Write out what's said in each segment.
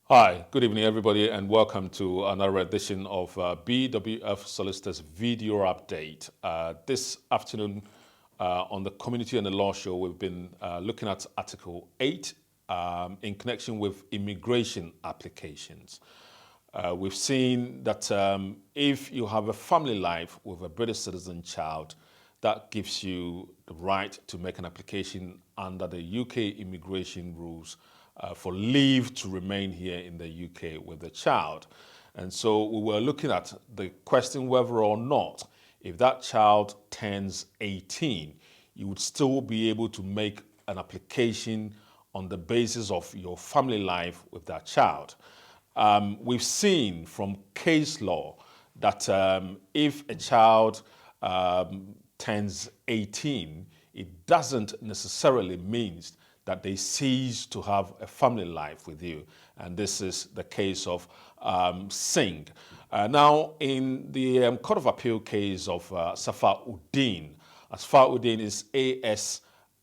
Hi, good evening everybody and welcome to another edition of BWF Solicitors video update. This afternoon on the Community and the Law Show, we've been looking at Article 8 in connection with immigration applications. We've seen that if you have a family life with a British citizen child, that gives you the right to make an application under the UK immigration rules for leave to remain here in the UK with the child. And so we were looking at the question whether or not, if that child turns 18, you would still be able to make an application on the basis of your family life with that child. We've seen from case law that if a child turns 18, it doesn't necessarily mean that they cease to have a family life with you. And this is the case of Singh. Now, in the Court of Appeal case of 𝗙𝗧𝗟𝗘, 𝗙𝗧𝗟𝗘 is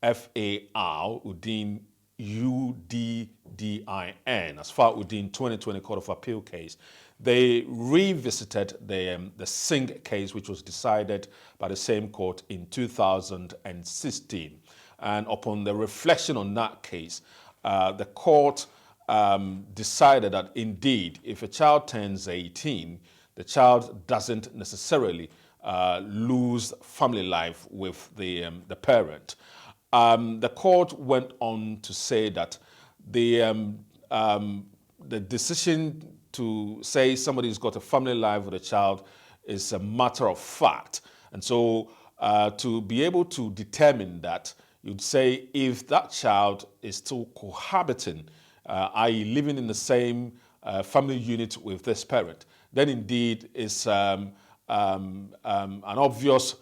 ASFAR, Uddin UDDIN, 𝗙𝗧𝗟𝗘 2020 Court of Appeal case. They revisited the Singh case, which was decided by the same court in 2016. And upon the reflection on that case, the court decided that indeed, if a child turns 18, the child doesn't necessarily lose family life with the parent. The court went on to say that the decision to say somebody's got a family life with a child is a matter of fact. And so to be able to determine that, you'd say if that child is still cohabiting, i.e. living in the same family unit with this parent, then indeed it's an obvious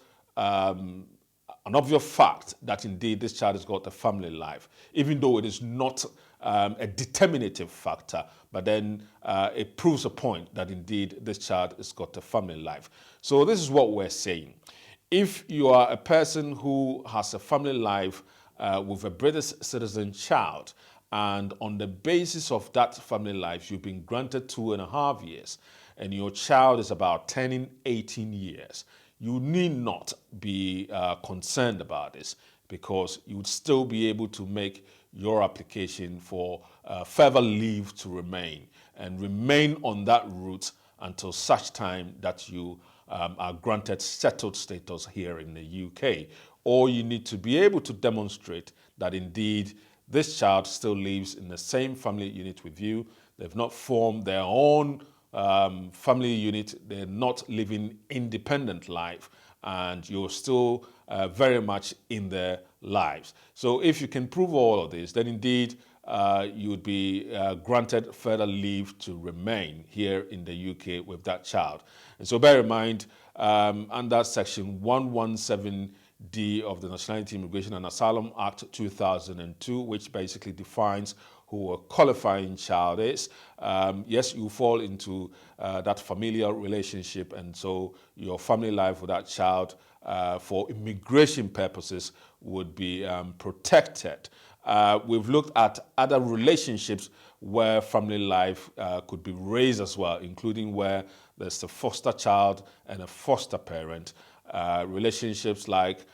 fact that indeed this child has got a family life, even though it is not a determinative factor, but then it proves a point that indeed this child has got a family life. So this is what we're saying. If you are a person who has a family life with a British citizen child, and on the basis of that family life, you've been granted 2.5 years, and your child is about turning 18 years, you need not be concerned about this, because you would still be able to make your application for further leave to remain, and remain on that route until such time that you are granted settled status here in the UK. Or you need to be able to demonstrate that indeed this child still lives in the same family unit with you. They've not formed their own family unit. They're not living independent life, and you're still very much in their lives. So if you can prove all of this, then indeed you would be granted further leave to remain here in the UK with that child. And so bear in mind, under Section 117D of the Nationality, Immigration and Asylum Act 2002, which basically defines who a qualifying child is, yes, you fall into that familial relationship, and so your family life with that child for immigration purposes would be protected. We've looked at other relationships where family life could be raised as well, including where there's a foster child and a foster parent. Relationships like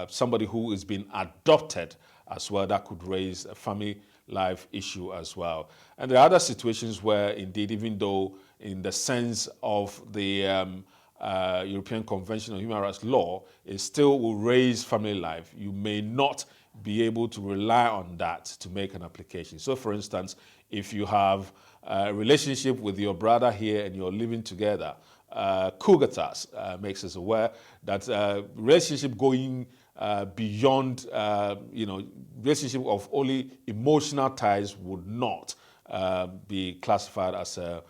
somebody who is being adopted as well, that could raise a family life issue as well. And there are other situations where indeed, even though in the sense of the European Convention on Human Rights law, it still will raise family life, you may not be able to rely on that to make an application. So for instance, if you have a relationship with your brother here and you're living together, 𝗙𝗥𝗧𝗜𝗍 makes us aware that relationship going beyond, relationship of only emotional ties would not be classified as a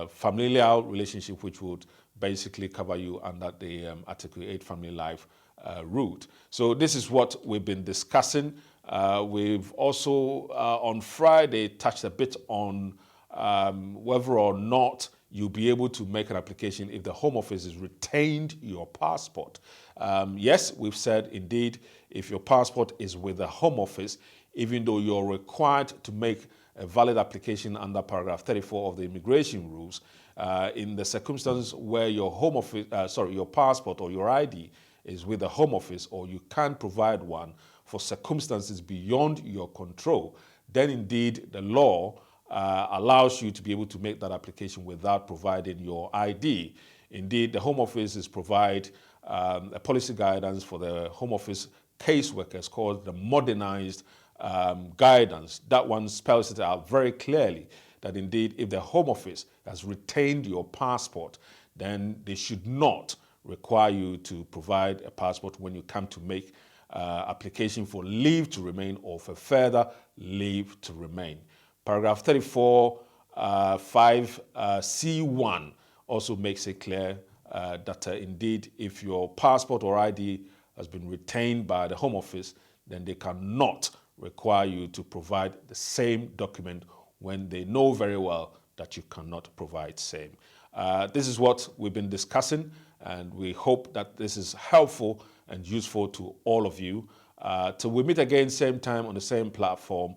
familial relationship, which would basically cover you under the Article 8 family life route. So this is what we've been discussing. We've also on Friday touched a bit on whether or not you'll be able to make an application if the Home Office has retained your passport. Yes, we've said indeed, if your passport is with the Home Office, even though you're required to make a valid application under paragraph 34 of the immigration rules in the circumstances where your home office, your passport or your ID is with the home office, or you can't provide one for circumstances beyond your control, then indeed the law allows you to be able to make that application without providing your ID. Indeed, the Home Office is provide a policy guidance for the Home Office caseworkers called the modernized guidance. That one spells it out very clearly that indeed if the Home Office has retained your passport, then they should not require you to provide a passport when you come to make application for leave to remain or for further leave to remain. Paragraph 34, 5C1 also makes it clear that indeed if your passport or ID has been retained by the Home Office, then they cannot require you to provide the same document when they know very well that you cannot provide same. This is what we've been discussing, and we hope that this is helpful and useful to all of you. Till we meet again, same time on the same platform,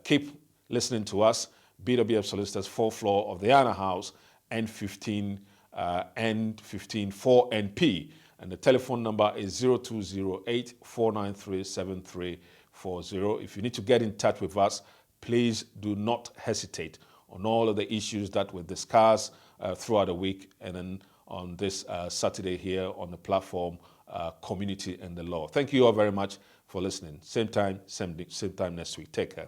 keep listening to us. BWF Solicitors, 4th floor of the Anna House, N15, N15 4NP. And the telephone number is 0208-493-7340. If you need to get in touch with us, please do not hesitate on all of the issues that we discuss throughout the week, and then on this Saturday here on the platform, Community and the Law. Thank you all very much for listening. Same time next week. Take care.